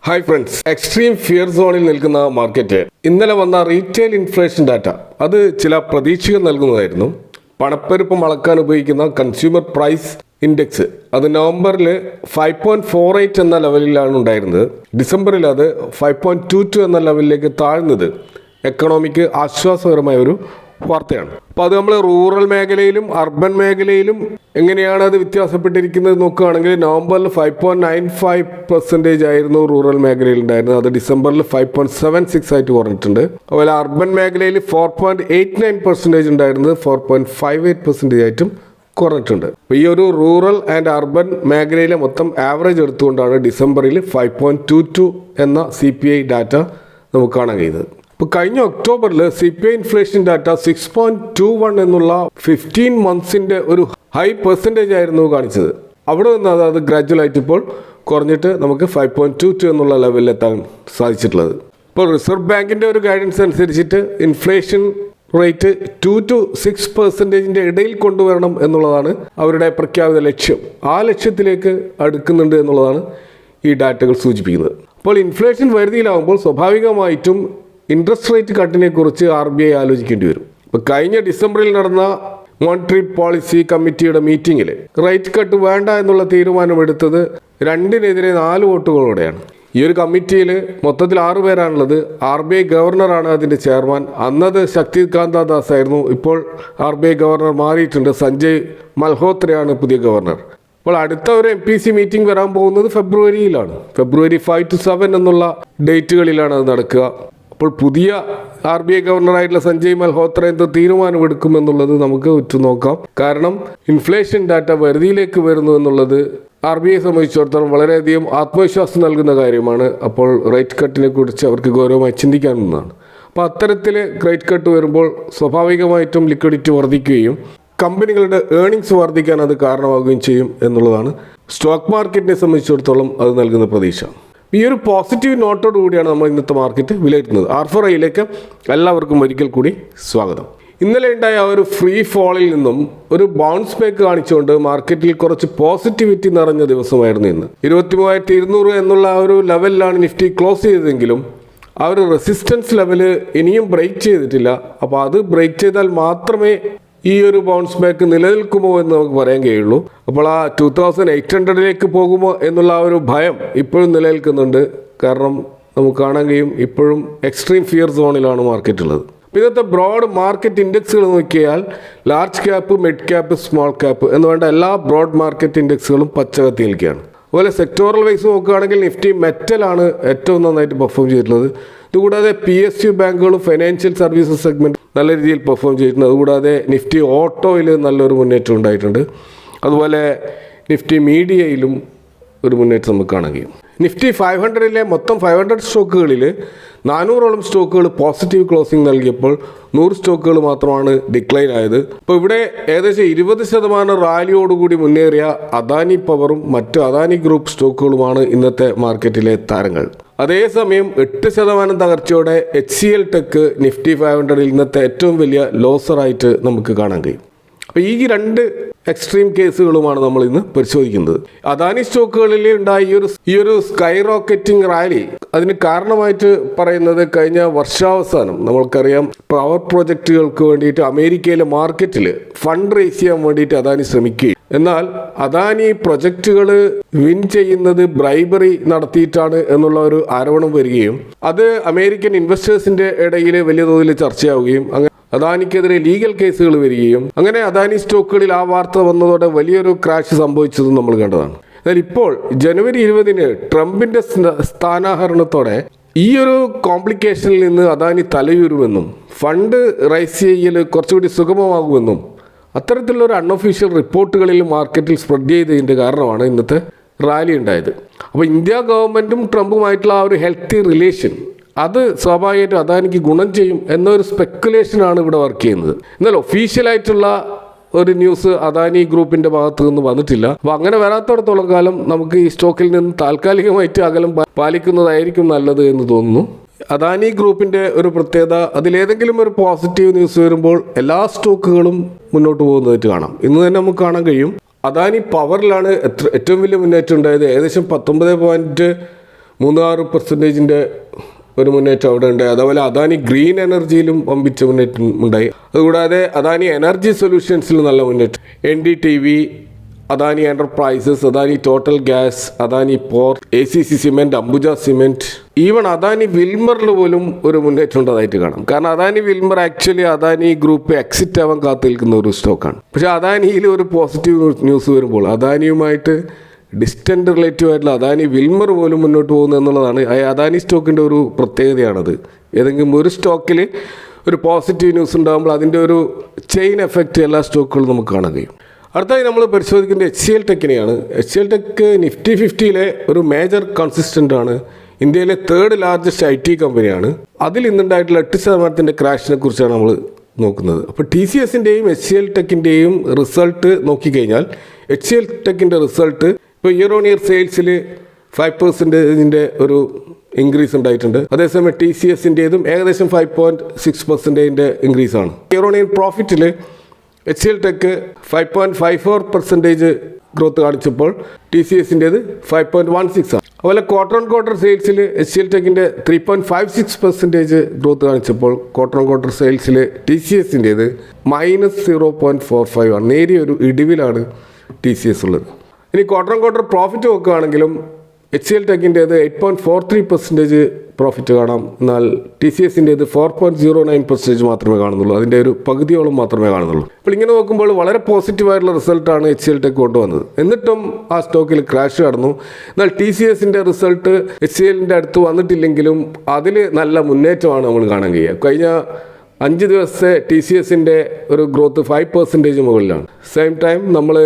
Hi friends, extreme fear സോണിൽ നിൽക്കുന്ന market ഇന്നലെ വന്ന റീറ്റെയിൽ ഇൻഫ്ലേഷൻ ഡാറ്റ അത് ചില പ്രതീക്ഷകൾ നൽകുന്നതായിരുന്നു. പണപ്പെരുപ്പം അളക്കാൻ ഉപയോഗിക്കുന്ന കൺസ്യൂമർ പ്രൈസ് ഇൻഡെക്സ് അത് നവംബറിൽ 5.48 എന്ന ലെവലിലാണ് ഉണ്ടായിരുന്നത്. ഡിസംബറിൽ അത് 5.22 എന്ന ലെവലിലേക്ക് താഴ്ന്നത് എക്കണോമിക്ക് ആശ്വാസകരമായ ഒരു വാർത്തയാണ്. അപ്പോൾ അത് നമ്മൾ റൂറൽ മേഖലയിലും അർബൻ മേഖലയിലും എങ്ങനെയാണ് അത് വ്യത്യാസപ്പെട്ടിരിക്കുന്നത് നോക്കുകയാണെങ്കിൽ നവംബറിൽ 5.95% ആയിരുന്നു റൂറൽ മേഖലയിൽ ഉണ്ടായിരുന്നത്. അത് ഡിസംബറിൽ 5.76 ആയിട്ട് കുറഞ്ഞിട്ടുണ്ട്. അതുപോലെ അർബൻ മേഖലയിൽ 4.89% ഉണ്ടായിരുന്നത് 4.58% ആയിട്ടും കുറഞ്ഞിട്ടുണ്ട്. അപ്പോൾ ഈ ഒരു റൂറൽ ആൻഡ് അർബൻ മേഖലയിലെ മൊത്തം ആവറേജ് എടുത്തുകൊണ്ടാണ് ഡിസംബറിൽ 5.22 എന്ന CPI ഡാറ്റ നമുക്ക് കാണാൻ കഴിയുന്നത്. ഇപ്പോൾ കഴിഞ്ഞ ഒക്ടോബറിൽ CPI ഇൻഫ്ലേഷൻ ഡാറ്റ 6.21 എന്നുള്ള 15 മന്ത്സിൻ്റെ ഒരു ഹൈ പെർസെൻറ്റേജ് ആയിരുന്നു കാണിച്ചത്. അവിടെ നിന്ന് അത് ഗ്രാജുവലായിട്ട് ഇപ്പോൾ കുറഞ്ഞിട്ട് നമുക്ക് 5.22 എന്നുള്ള ലെവലിലെത്താൻ സാധിച്ചിട്ടുള്ളത്. ഇപ്പോൾ റിസർവ് ബാങ്കിൻ്റെ ഒരു ഗൈഡൻസ് അനുസരിച്ചിട്ട് ഇൻഫ്ലേഷൻ റേറ്റ് 2 to 6% ഇടയിൽ കൊണ്ടുവരണം എന്നുള്ളതാണ് അവരുടെ പ്രഖ്യാപിത ലക്ഷ്യം. ആ ലക്ഷ്യത്തിലേക്ക് അടുക്കുന്നുണ്ട് എന്നുള്ളതാണ് ഈ ഡാറ്റകൾ സൂചിപ്പിക്കുന്നത്. അപ്പോൾ ഇൻഫ്ലേഷൻ വരുതിയിലാകുമ്പോൾ സ്വാഭാവികമായിട്ടും ഇൻട്രസ്റ്റ് റേറ്റ് കട്ടിനെ കുറിച്ച് RBI ആലോചിക്കേണ്ടി വരും. ഇപ്പോൾ കഴിഞ്ഞ ഡിസംബറിൽ നടന്ന മോണിറ്ററി പോളിസി കമ്മിറ്റിയുടെ മീറ്റിങ്ങിൽ റേറ്റ് കട്ട് വേണ്ട എന്നുള്ള തീരുമാനമെടുത്തത് 2-4 വോട്ടുകളോടെയാണ്. ഈ ഒരു കമ്മിറ്റിയിൽ മൊത്തത്തിൽ 6 പേരാണുള്ളത്. RBI ഗവർണറാണ് അതിൻ്റെ ചെയർമാൻ. അന്നത് ശക്തികാന്ത ദാസ് ആയിരുന്നു. ഇപ്പോൾ RBI ഗവർണർ മാറിയിട്ടുണ്ട്. സഞ്ജയ് മൽഹോത്രയാണ് പുതിയ ഗവർണർ. അപ്പോൾ അടുത്ത ഒരു MPC മീറ്റിംഗ് വരാൻ പോകുന്നത് ഫെബ്രുവരിയിലാണ്. ഫെബ്രുവരി 5 to 7 എന്നുള്ള ഡേറ്റുകളിലാണ് അത് നടക്കുക. അപ്പോൾ പുതിയ RBI ഗവർണറായിട്ടുള്ള സഞ്ജയ് മൽഹോത്ര എന്ത് തീരുമാനമെടുക്കുമെന്നുള്ളത് നമുക്ക് ഉറ്റുനോക്കാം. കാരണം ഇൻഫ്ലേഷൻ ഡാറ്റ വരുതിയിലേക്ക് വരുന്നു എന്നുള്ളത് RBI സംബന്ധിച്ചിടത്തോളം വളരെയധികം ആത്മവിശ്വാസം നൽകുന്ന കാര്യമാണ്. അപ്പോൾ റേറ്റ് കട്ടിനെ കുറിച്ച് അവർക്ക് ഗൗരവമായി ചിന്തിക്കാവുന്നതാണ്. അപ്പോൾ അത്തരത്തിൽ റേറ്റ് കട്ട് വരുമ്പോൾ സ്വാഭാവികമായിട്ടും ലിക്വിഡിറ്റി വർദ്ധിക്കുകയും കമ്പനികളുടെ ഏർണിങ്സ് വർദ്ധിക്കാൻ അത് കാരണമാവുകയും ചെയ്യും എന്നുള്ളതാണ് സ്റ്റോക്ക് മാർക്കറ്റിനെ സംബന്ധിച്ചിടത്തോളം അത് നൽകുന്ന പ്രതീക്ഷ. ഈ ഒരു പോസിറ്റീവ് നോട്ടോട് കൂടിയാണ് നമ്മൾ ഇന്നത്തെ മാർക്കറ്റ് വിലയിരുത്തുന്നത്. R4iലേക്ക് എല്ലാവർക്കും ഒരിക്കൽ കൂടി സ്വാഗതം. ഇന്നലെ ഉണ്ടായ ഒരു ഫ്രീ ഫോളിൽ നിന്നും ഒരു ബൗൺസ് ബാക്ക് കാണിച്ചുകൊണ്ട് മാർക്കറ്റിൽ കുറച്ച് പോസിറ്റിവിറ്റി നിറഞ്ഞ ദിവസമായിരുന്നു ഇന്ന്. 23,200 എന്നുള്ള ആ ഒരു ലെവലിലാണ് നിഫ്റ്റി ക്ലോസ് ചെയ്തതെങ്കിലും ആ ഒരു റെസിസ്റ്റൻസ് ലെവല് ഇനിയും ബ്രേക്ക് ചെയ്തിട്ടില്ല. അപ്പോൾ അത് ബ്രേക്ക് ചെയ്താൽ മാത്രമേ ഈ ഒരു ബൗൺസ് ബാക്ക് നിലനിൽക്കുമോ എന്ന് നമുക്ക് പറയാൻ കഴിയുള്ളൂ. അപ്പോൾ ആ 2800 പോകുമോ എന്നുള്ള ആ ഒരു ഭയം ഇപ്പോഴും നിലനിൽക്കുന്നുണ്ട്. കാരണം നമുക്ക് കാണാൻ കഴിയും ഇപ്പോഴും എക്സ്ട്രീം ഫിയർ സോണിലാണ് മാർക്കറ്റ് ഉള്ളത്. ഇന്നത്തെ ബ്രോഡ് മാർക്കറ്റ് ഇൻഡെക്സുകൾ നോക്കിയാൽ large cap, mid cap, small cap എന്ന് വേണ്ട എല്ലാ ബ്രോഡ് മാർക്കറ്റ് ഇൻഡെക്സുകളും പച്ചകത്തി നിൽക്കുകയാണ്. അതുപോലെ സെക്ടോറൽ വൈസ് നോക്കുകയാണെങ്കിൽ നിഫ്റ്റി മെറ്റലാണ് ഏറ്റവും നന്നായിട്ട് പെർഫോം ചെയ്തിട്ടുള്ളത്. ഇതുകൂടാതെ PSU ബാങ്കുകളും ഫൈനാൻഷ്യൽ സർവീസസ് സെഗ്മെൻറ്റ് നല്ല രീതിയിൽ പെർഫോം ചെയ്തിട്ടുണ്ട്. അതുകൂടാതെ നിഫ്റ്റി ഓട്ടോയിൽ നല്ലൊരു മുന്നേറ്റം ഉണ്ടായിട്ടുണ്ട്. അതുപോലെ നിഫ്റ്റി മീഡിയയിലും ഒരു മുന്നേറ്റം നമുക്ക് കാണാൻ കഴിയും. നിഫ്റ്റി 500 മൊത്തം 500 സ്റ്റോക്കുകളിൽ 400ഓളം സ്റ്റോക്കുകൾ പോസിറ്റീവ് ക്ലോസിംഗ് നൽകിയപ്പോൾ 100 സ്റ്റോക്കുകൾ മാത്രമാണ് ഡിക്ലൈൻ ആയത്. അപ്പോൾ ഇവിടെ ഏകദേശം 20% റാലിയോടുകൂടി മുന്നേറിയ അദാനി പവറും മറ്റ് അദാനി ഗ്രൂപ്പ് സ്റ്റോക്കുകളുമാണ് ഇന്നത്തെ മാർക്കറ്റിലെ താരങ്ങൾ. അതേസമയം 8% തകർച്ചയോടെ HCL ടെക് നിഫ്റ്റി 500 ഇന്നത്തെ ഏറ്റവും വലിയ ലോസറായിട്ട് നമുക്ക് കാണാൻ കഴിയും. അപ്പോൾ ഈ 2 എക്സ്ട്രീം കേസുകളുമാണ് നമ്മൾ ഇന്ന് പരിശോധിക്കുന്നത്. അദാനി സ്റ്റോക്കുകളിൽ ഉണ്ടായ ഈ ഒരു സ്കൈ റോക്കറ്റിംഗ് റാലി അതിന് കാരണമായിട്ട് പറയുന്നത് കഴിഞ്ഞ വർഷാവസാനം നമ്മൾക്കറിയാം പവർ പ്രോജക്റ്റുകൾക്ക് വേണ്ടിയിട്ട് അമേരിക്കയിലെ മാർക്കറ്റിൽ ഫണ്ട് റേസ് ചെയ്യാൻ വേണ്ടിയിട്ട് അദാനി ശ്രമിക്കുകയും എന്നാൽ അദാനി പ്രൊജക്റ്റുകൾ വിൻ ചെയ്യുന്നത് ബ്രൈബറി നടത്തിയിട്ടാണ് എന്നുള്ള ഒരു ആരോപണം വരികയും അത് അമേരിക്കൻ ഇൻവെസ്റ്റേഴ്സിന്റെ ഇടയിൽ വലിയ തോതിൽ ചർച്ചയാവുകയും അദാനിക്കെതിരെ ലീഗൽ കേസുകൾ വരികയും അങ്ങനെ അദാനി സ്റ്റോക്കുകളിൽ ആ വാർത്ത വന്നതോടെ വലിയൊരു ക്രാഷ് സംഭവിച്ചതും നമ്മൾ കണ്ടതാണ്. എന്നാൽ ഇപ്പോൾ ജനുവരി 20 ട്രംപിന്റെ സ്ഥാനാഹരണത്തോടെ ഈ ഒരു കോംപ്ലിക്കേഷനിൽ നിന്ന് അദാനി തലയൂരുമെന്നും ഫണ്ട് റൈസ് ചെയ്യൽ കുറച്ചുകൂടി സുഗമമാകുമെന്നും അത്തരത്തിലുള്ള ഒരു അൺഒഫീഷ്യൽ റിപ്പോർട്ടുകളിൽ മാർക്കറ്റിൽ സ്പ്രെഡ് ചെയ്തതിൻ്റെ കാരണമാണ് ഇന്നത്തെ റാലി ഉണ്ടായത്. അപ്പോൾ ഇന്ത്യ ഗവൺമെൻറ്റും ട്രംപുമായിട്ടുള്ള ആ ഒരു ഹെൽത്തി റിലേഷൻ അത് സ്വാഭാവികമായിട്ടും അദാനിക്ക് ഗുണം ചെയ്യും എന്നൊരു സ്പെക്കുലേഷനാണ് ഇവിടെ വർക്ക് ചെയ്യുന്നത്. എന്നാൽ ഒഫീഷ്യലായിട്ടുള്ള ഒരു ന്യൂസ് അദാനി ഗ്രൂപ്പിൻ്റെ ഭാഗത്തു നിന്ന് വന്നിട്ടില്ല. അപ്പോൾ അങ്ങനെ വരാത്തിടത്തോളം കാലം നമുക്ക് ഈ സ്റ്റോക്കിൽ നിന്ന് താൽക്കാലികമായിട്ട് അകലം പാലിക്കുന്നതായിരിക്കും നല്ലത് എന്ന് തോന്നുന്നു. അദാനി ഗ്രൂപ്പിൻ്റെ ഒരു പ്രത്യേകത അതിലേതെങ്കിലും ഒരു പോസിറ്റീവ് ന്യൂസ് വരുമ്പോൾ എല്ലാ സ്റ്റോക്കുകളും മുന്നോട്ട് പോകുന്നതായിട്ട് കാണാം. ഇന്ന് തന്നെ നമുക്ക് കാണാൻ കഴിയും അദാനി പവറിലാണ് ഏറ്റവും വലിയ മുന്നേറ്റം ഉണ്ടായത്. ഏകദേശം 19 3-6% ഒരു മുന്നേറ്റം അവിടെ ഉണ്ട്. അതുപോലെ അദാനി ഗ്രീൻ എനർജിയിലും വമ്പിച്ച മുന്നേറ്റം ഉണ്ടായി. അതുകൂടാതെ അദാനി എനർജി സൊല്യൂഷൻസിൽ നല്ല മുന്നേറ്റം. NDTV, Adani Enterprises, Adani Total Gas, Adani Port, ACC Cement, Ambuja Cement, even Adani വിൽമറിൽ പോലും ഒരു മുന്നേറ്റം ഉണ്ടതായിട്ട് കാണാം. കാരണം Adani Wilmar actually Adani Group exit ആവാൻ കാത്തു നിൽക്കുന്ന ഒരു സ്റ്റോക്കാണ്. പക്ഷെ അദാനിയിൽ ഒരു പോസിറ്റീവ് ന്യൂസ് വരുമ്പോൾ അദാനിയുമായിട്ട് ഡിസ്റ്റന്റ് റിലേറ്റീവ് ആയിട്ടുള്ള അദാനി വിൽമർ പോലും മുന്നോട്ട് പോകുന്നു എന്നുള്ളതാണ് അദാനി സ്റ്റോക്കിൻ്റെ ഒരു പ്രത്യേകതയാണത്. ഏതെങ്കിലും ഒരു സ്റ്റോക്കിൽ ഒരു പോസിറ്റീവ് ന്യൂസ് ഉണ്ടാകുമ്പോൾ അതിൻ്റെ ഒരു ചെയിൻ എഫക്റ്റ് എല്ലാ സ്റ്റോക്കുകളും നമുക്ക് കാണാൻ കഴിയും. അടുത്തായി നമ്മൾ പരിശോധിക്കേണ്ട HCL ടെക്കിനെയാണ്. HCL ടെക്ക് നിഫ്റ്റി 50-ലെ ഒരു മേജർ കൺസിസ്റ്റൻ്റ് ആണ്. ഇന്ത്യയിലെ 3rd ലാർജസ്റ്റ് IT കമ്പനിയാണ്. അതിൽ ഇന്നുണ്ടായിട്ടുള്ള 8% ക്രാഷിനെ കുറിച്ചാണ് നമ്മൾ നോക്കുന്നത്. അപ്പോൾ TCSൻ്റെയും HCL ടെക്കിൻ്റെയും റിസൾട്ട് നോക്കിക്കഴിഞ്ഞാൽ HCL ടെക്കിൻ്റെ റിസൾട്ട് ഇപ്പോൾ ഇയർ ഓൺ ഇയർ സെയിൽസിൽ 5% ഒരു ഇൻക്രീസ് ഉണ്ടായിട്ടുണ്ട്. അതേസമയം TCSൻ്റെതും ഏകദേശം 5.6% ഇൻക്രീസാണ്. ഇയർ ഓൺ ഇയർ പ്രോഫിറ്റിൽ HCL ടെക്ക് 5.54% ഗ്രോത്ത് കാണിച്ചപ്പോൾ TCSൻ്റേത് 5.16 ആണ്. അതുപോലെ ക്വാർട്ടർ ഓൺ ക്വാർട്ടർ സെയിൽസിൽ HCL ടെക്കിൻ്റെ 3.56% ഗ്രോത്ത് കാണിച്ചപ്പോൾ ക്വാർട്ടർ ഓൺ ക്വാർട്ടർ സെയിൽസിൽ TCSൻ്റേത് -0.45 ആണ്. നേരിയൊരു ഇടിവിലാണ് TCS ഉള്ളത്. ഇനി ക്വാർട്ടർ ഓൺ ക്വാർട്ടർ പ്രോഫിറ്റ് നോക്കുകയാണെങ്കിലും HCL ടെക്കിൻ്റേത് 8.43% പ്രോഫിറ്റ് കാണാം. എന്നാൽ TCSൻ്റേത് 4.09% മാത്രമേ കാണുന്നുള്ളൂ. അതിൻ്റെ ഒരു പകുതിയോളം മാത്രമേ കാണുന്നുള്ളൂ. അപ്പോൾ ഇങ്ങനെ നോക്കുമ്പോൾ വളരെ പോസിറ്റീവായിട്ടുള്ള റിസൾട്ടാണ് HCL ടെക്ക് കൊണ്ടുവന്നത്. എന്നിട്ടും ആ സ്റ്റോക്കിൽ ക്രാഷ് കടന്നു. എന്നാൽ TCSൻ്റെ റിസൾട്ട് HCLൻ്റെ അടുത്ത് വന്നിട്ടില്ലെങ്കിലും അതിൽ നല്ല മുന്നേറ്റമാണ് നമ്മൾ കാണാൻ കഴിയുക. കഴിഞ്ഞ 5 ദിവസത്തെ TCSൻ്റെ ഒരു ഗ്രോത്ത് 5% മുകളിലാണ്. സെയിം ടൈം നമ്മൾ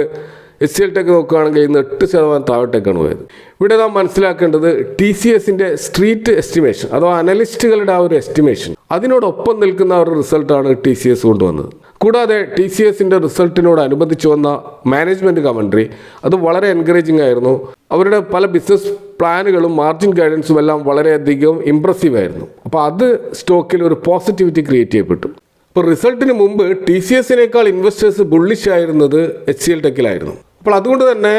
HCL ടെക്ക് നോക്കുകയാണെങ്കിൽ ഇന്ന് 8% താഴോട്ടേക്കാണ് പോയത്. ഇവിടെ നാം മനസ്സിലാക്കേണ്ടത് TCSൻ്റെ സ്ട്രീറ്റ് എസ്റ്റിമേഷൻ അഥവാ അനലിസ്റ്റുകളുടെ ആ ഒരു എസ്റ്റിമേഷൻ അതിനോടൊപ്പം നിൽക്കുന്ന ഒരു റിസൾട്ടാണ് TCS കൊണ്ടുവന്നത്. കൂടാതെ TCSൻ്റെ റിസൾട്ടിനോടനുബന്ധിച്ച് വന്ന മാനേജ്മെൻറ്റ് കമൻട്രി അത് വളരെ എൻകറേജിംഗ് ആയിരുന്നു. അവരുടെ പല ബിസിനസ് പ്ലാനുകളും മാർജിൻ ഗൈഡൻസും എല്ലാം വളരെയധികം ഇംപ്രസീവ് ആയിരുന്നു. അപ്പോൾ അത് സ്റ്റോക്കിൽ ഒരു പോസിറ്റിവിറ്റി ക്രിയേറ്റ് ചെയ്യപ്പെട്ടു. അപ്പോൾ റിസൾട്ടിന് മുമ്പ് TCSനേക്കാൾ ഇൻവെസ്റ്റേഴ്സ് ബുള്ളിഷ് ആയിരുന്നത് HCL ടെക്കിലായിരുന്നു. അപ്പോൾ അതുകൊണ്ട് തന്നെ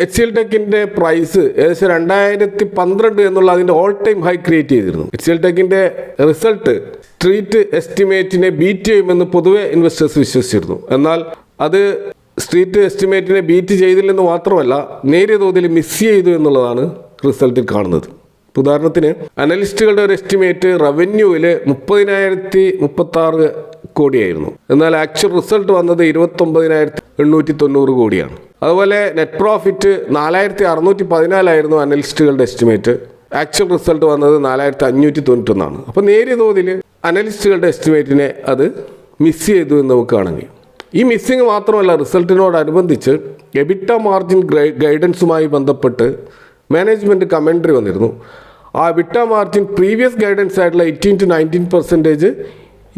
HCL ടെക്കിൻ്റെ പ്രൈസ് ഏകദേശം 2012 എന്നുള്ള അതിൻ്റെ ഓൾ ടൈം ഹൈ ക്രിയേറ്റ് ചെയ്തിരുന്നു. HCL ടെക്കിൻ്റെ റിസൾട്ട് സ്ട്രീറ്റ് എസ്റ്റിമേറ്റിനെ ബീറ്റ് ചെയ്യുമെന്ന് പൊതുവെ ഇൻവെസ്റ്റേഴ്സ് വിശ്വസിച്ചിരുന്നു. എന്നാൽ അത് സ്ട്രീറ്റ് എസ്റ്റിമേറ്റിനെ ബീറ്റ് ചെയ്തില്ലെന്ന് മാത്രമല്ല നേരിയ തോതിൽ മിസ് ചെയ്തു എന്നുള്ളതാണ് റിസൾട്ടിൽ കാണുന്നത്. ഉദാഹരണത്തിന് അനലിസ്റ്റുകളുടെ ഒരു എസ്റ്റിമേറ്റ് റവന്യൂവിൽ 30,036 കോടിയായിരുന്നു. എന്നാൽ ആക്ച്വൽ റിസൾട്ട് വന്നത് 29,890 കോടിയാണ്. അതുപോലെ നെറ്റ് പ്രോഫിറ്റ് 4,614 അനലിസ്റ്റുകളുടെ എസ്റ്റിമേറ്റ്. ആക്ച്വൽ റിസൾട്ട് വന്നത് 4,591. അപ്പോൾ നേരിയ തോതിൽ അനലിസ്റ്റുകളുടെ എസ്റ്റിമേറ്റിനെ അത് മിസ് ചെയ്തു എന്ന് നമുക്ക് കാണാൻ കഴിയും. ഈ മിസ്സിങ് മാത്രമല്ല, റിസൾട്ടിനോടനുബന്ധിച്ച് എബിറ്റ മാർജിൻ ഗൈഡൻസുമായി ബന്ധപ്പെട്ട് മാനേജ്മെൻറ്റ് കമൻട്രി വന്നിരുന്നു. ആ എബിറ്റ മാർജിൻ പ്രീവിയസ് ഗൈഡൻസ് ആയിട്ടുള്ള 18 to 19%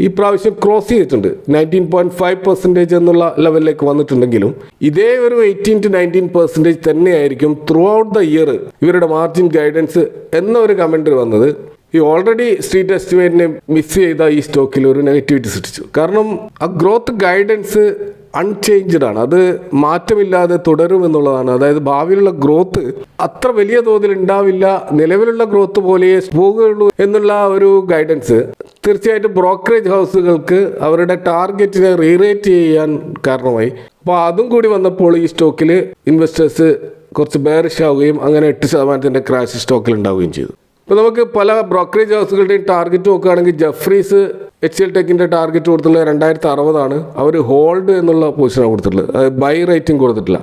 ഈ പ്രാവശ്യം ക്രോസ് ചെയ്തിട്ടുണ്ട്. 19.5% എന്നുള്ള ലെവലിലേക്ക് വന്നിട്ടുണ്ടെങ്കിലും ഇതേ ഒരു 18 to 19% തന്നെയായിരിക്കും ത്രൂ ഔട്ട് ദ ഇയർ ഇവരുടെ മാർജിൻ ഗൈഡൻസ് എന്ന ഒരു കമൻട്രി വന്നത്. ഈ ഓൾറെഡി സ്ട്രീറ്റ് എസ്റ്റിമേറ്റിനെ മിസ് ചെയ്ത ഈ സ്റ്റോക്കിൽ ഒരു നെഗറ്റിവിറ്റി സൃഷ്ടിച്ചു. കാരണം ആ ഗ്രോത്ത് ഗൈഡൻസ് അൺചേഞ്ച്ഡ് ആണ്, അത് മാറ്റമില്ലാതെ തുടരുമെന്നുള്ളതാണ്. അതായത് ഭാവിയിലുള്ള ഗ്രോത്ത് അത്ര വലിയ തോതിൽ ഉണ്ടാവില്ല, നിലവിലുള്ള ഗ്രോത്ത് പോലെയേ പോകുകയുള്ളൂ എന്നുള്ള ഒരു ഗൈഡൻസ് തീർച്ചയായിട്ടും ബ്രോക്കറേജ് ഹൗസുകൾക്ക് അവരുടെ ടാർഗറ്റിനെ റീറേറ്റ് ചെയ്യാൻ കാരണമായി. അപ്പോൾ അതും കൂടി വന്നപ്പോൾ ഈ സ്റ്റോക്കിൽ ഇൻവെസ്റ്റേഴ്സ് കുറച്ച് ബെയറിഷ് ആവുകയും അങ്ങനെ 8% ക്രാഷ് സ്റ്റോക്കിൽ ഉണ്ടാവുകയും ചെയ്തു. ഇപ്പോൾ നമുക്ക് പല ബ്രോക്കറേജ് ഹൗസുകളുടെയും ടാർഗറ്റ് നോക്കുകയാണെങ്കിൽ ജഫ്രീസ് HCL ടെക്കിൻ്റെ ടാർഗറ്റ് കൊടുത്തിട്ടുള്ളത് 2060 അവർ ഹോൾഡ് എന്നുള്ള പൊസിഷനാണ് കൊടുത്തിട്ടുള്ളത്, അതായത് ബൈ റേറ്റിംഗ് കൊടുത്തിട്ടില്ല.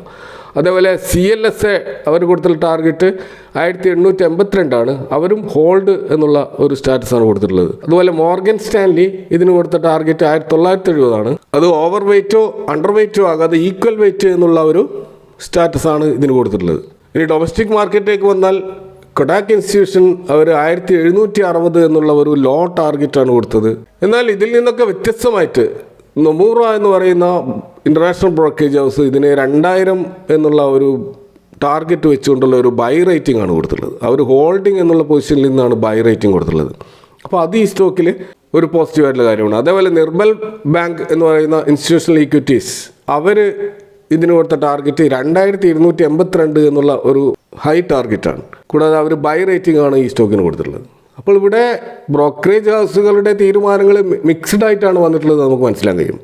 അതേപോലെ CLSA അവർ കൊടുത്തുള്ള ടാർഗറ്റ് 1882 അവരും ഹോൾഡ് എന്നുള്ള ഒരു സ്റ്റാറ്റസാണ് കൊടുത്തിട്ടുള്ളത്. അതുപോലെ മോർഗൻ സ്റ്റാൻലി ഇതിന് കൊടുത്ത ടാർഗറ്റ് 1970 അത് ഓവർ വെയ്റ്റോ അണ്ടർ വെയ്റ്റോ ആകാതെ ഈക്വൽ വെയ്റ്റ് എന്നുള്ള ഒരു സ്റ്റാറ്റസാണ് ഇതിന് കൊടുത്തിട്ടുള്ളത്. ഇനി ഡൊമസ്റ്റിക് മാർക്കറ്റിലേക്ക് വന്നാൽ കൊഡാക്ക് ഇൻസ്റ്റിറ്റ്യൂഷൻ അവർ 1760 എന്നുള്ള ഒരു ലോ ടാർഗറ്റാണ് കൊടുത്തത്. എന്നാൽ ഇതിൽ നിന്നൊക്കെ വ്യത്യസ്തമായിട്ട് നൊമൂറ എന്ന് പറയുന്ന ഇൻ്റർനാഷണൽ ബ്രോക്കറേജ് ഹൗസ് ഇതിന് 2000 എന്നുള്ള ഒരു ടാർഗറ്റ് വെച്ചുകൊണ്ടുള്ള ഒരു ബൈ റേറ്റിംഗ് ആണ് കൊടുത്തിട്ടുള്ളത്. അവർ ഹോൾഡിംഗ് എന്നുള്ള പൊസിഷനിൽ നിന്നാണ് ബൈ റേറ്റിംഗ് കൊടുത്തിട്ടുള്ളത്. അപ്പോൾ അത് ഈ സ്റ്റോക്കിൽ ഒരു പോസിറ്റീവായിട്ടുള്ള കാര്യമാണ്. അതേപോലെ നിർമ്മൽ ബാങ്ക് എന്ന് പറയുന്ന ഇൻസ്റ്റിറ്റ്യൂഷണൽ ഈക്വിറ്റീസ് അവർ ഇതിന് കൊടുത്ത ടാർഗറ്റ് 2282 എന്നുള്ള ഒരു ഹൈ ടാർഗറ്റാണ്. കൂടാതെ അവർ ബൈ റേറ്റിംഗ് ആണ് ഈ സ്റ്റോക്കിന് കൊടുത്തിട്ടുള്ളത്. അപ്പോൾ ഇവിടെ ബ്രോക്കറേജ് ഹൗസുകളുടെ തീരുമാനങ്ങൾ മിക്സ്ഡ് ആയിട്ടാണ് വന്നിട്ടുള്ളത് നമുക്ക് മനസ്സിലാക്കാൻ കഴിയും.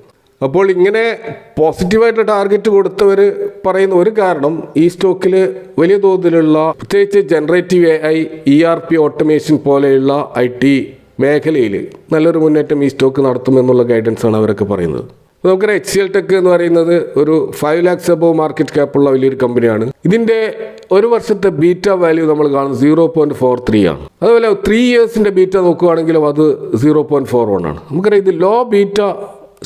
അപ്പോൾ ഇങ്ങനെ പോസിറ്റീവായിട്ട് ടാർഗറ്റ് കൊടുത്തവർ പറയുന്ന ഒരു കാരണം ഈ സ്റ്റോക്കിൽ വലിയ തോതിലുള്ള പ്രത്യേകിച്ച് ജനറേറ്റീവ് AI, ERP ഓട്ടോമേഷൻ പോലെയുള്ള IT മേഖലയിൽ നല്ലൊരു മുന്നേറ്റം ഈ സ്റ്റോക്ക് നടത്തുമെന്നുള്ള ഗൈഡൻസ് ആണ് അവരൊക്കെ പറയുന്നത്. നമുക്കൊരു HCL Tech എന്ന് പറയുന്നത് ഒരു 5 lakhs above മാർക്കറ്റ് ക്യാപ്പുള്ള വലിയൊരു കമ്പനിയാണ്. ഇതിൻ്റെ ഒരു വർഷത്തെ ബീറ്റ വാല്യൂ നമ്മൾ കാണുന്നത് 0.43 ആണ്. അതുപോലെ 3 yearsൻ്റെ ബീറ്റ നോക്കുകയാണെങ്കിലും അത് 0.41 ആണ്. നമുക്കറിയാം ഇത് ലോ ബീറ്റ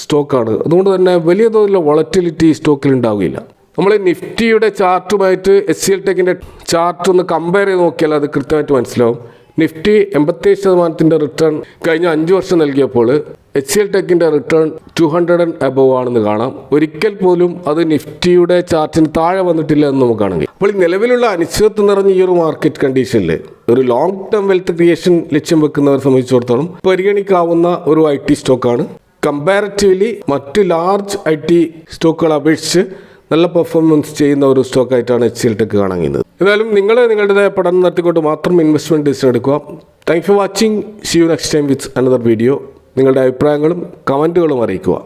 സ്റ്റോക്കാണ്. അതുകൊണ്ട് തന്നെ വലിയ തോതിലുള്ള വോളറ്റിലിറ്റി ഈ സ്റ്റോക്കിൽ ഉണ്ടാവുകയില്ല. നമ്മൾ നിഫ്റ്റിയുടെ ചാർട്ടുമായിട്ട് HCL Techൻ്റെ ചാർട്ട് ഒന്ന് കമ്പയർ ചെയ്ത് നോക്കിയാൽ അത് കൃത്യമായിട്ട് മനസ്സിലാവും. നിഫ്റ്റി 87% റിട്ടേൺ കഴിഞ്ഞ 5 വർഷം നൽകിയപ്പോൾ HCL Techൻ്റെ റിട്ടേൺ 200 and above ആണെന്ന് കാണാം. ഒരിക്കൽ പോലും അത് നിഫ്റ്റിയുടെ ചാർട്ടിന് താഴെ വന്നിട്ടില്ല എന്ന് നമുക്ക് കാണാൻ കഴിയും. അപ്പോൾ നിലവിലുള്ള അനിശ്ചിതത്വം നിറഞ്ഞ ഈ ഒരു മാർക്കറ്റ് കണ്ടീഷനിൽ ഒരു ലോങ് ടേം വെൽത്ത് ക്രിയേഷൻ ലക്ഷ്യം വെക്കുന്നവരെ സംബന്ധിച്ചിടത്തോളം പരിഗണിക്കാവുന്ന ഒരു IT സ്റ്റോക്കാണ്. കമ്പാരിറ്റീവ്ലി മറ്റ് ലാർജ് IT സ്റ്റോക്കുകൾ അപേക്ഷിച്ച് നല്ല പെർഫോമൻസ് ചെയ്യുന്ന ഒരു സ്റ്റോക്കായിട്ടാണ് HCL Tech കാണാൻ കഴിയുന്നത്. എന്നാലും നിങ്ങൾ നിങ്ങളുടേതായ പഠനം നടത്തിക്കൊണ്ട് മാത്രം ഇൻവെസ്റ്റ്മെൻറ്റ് ഡിസിഷൻ എടുക്കുക. Thank for watching. See you next time with another video. നിങ്ങളുടെ അഭിപ്രായങ്ങളും കമൻറ്റുകളും അറിയിക്കുക.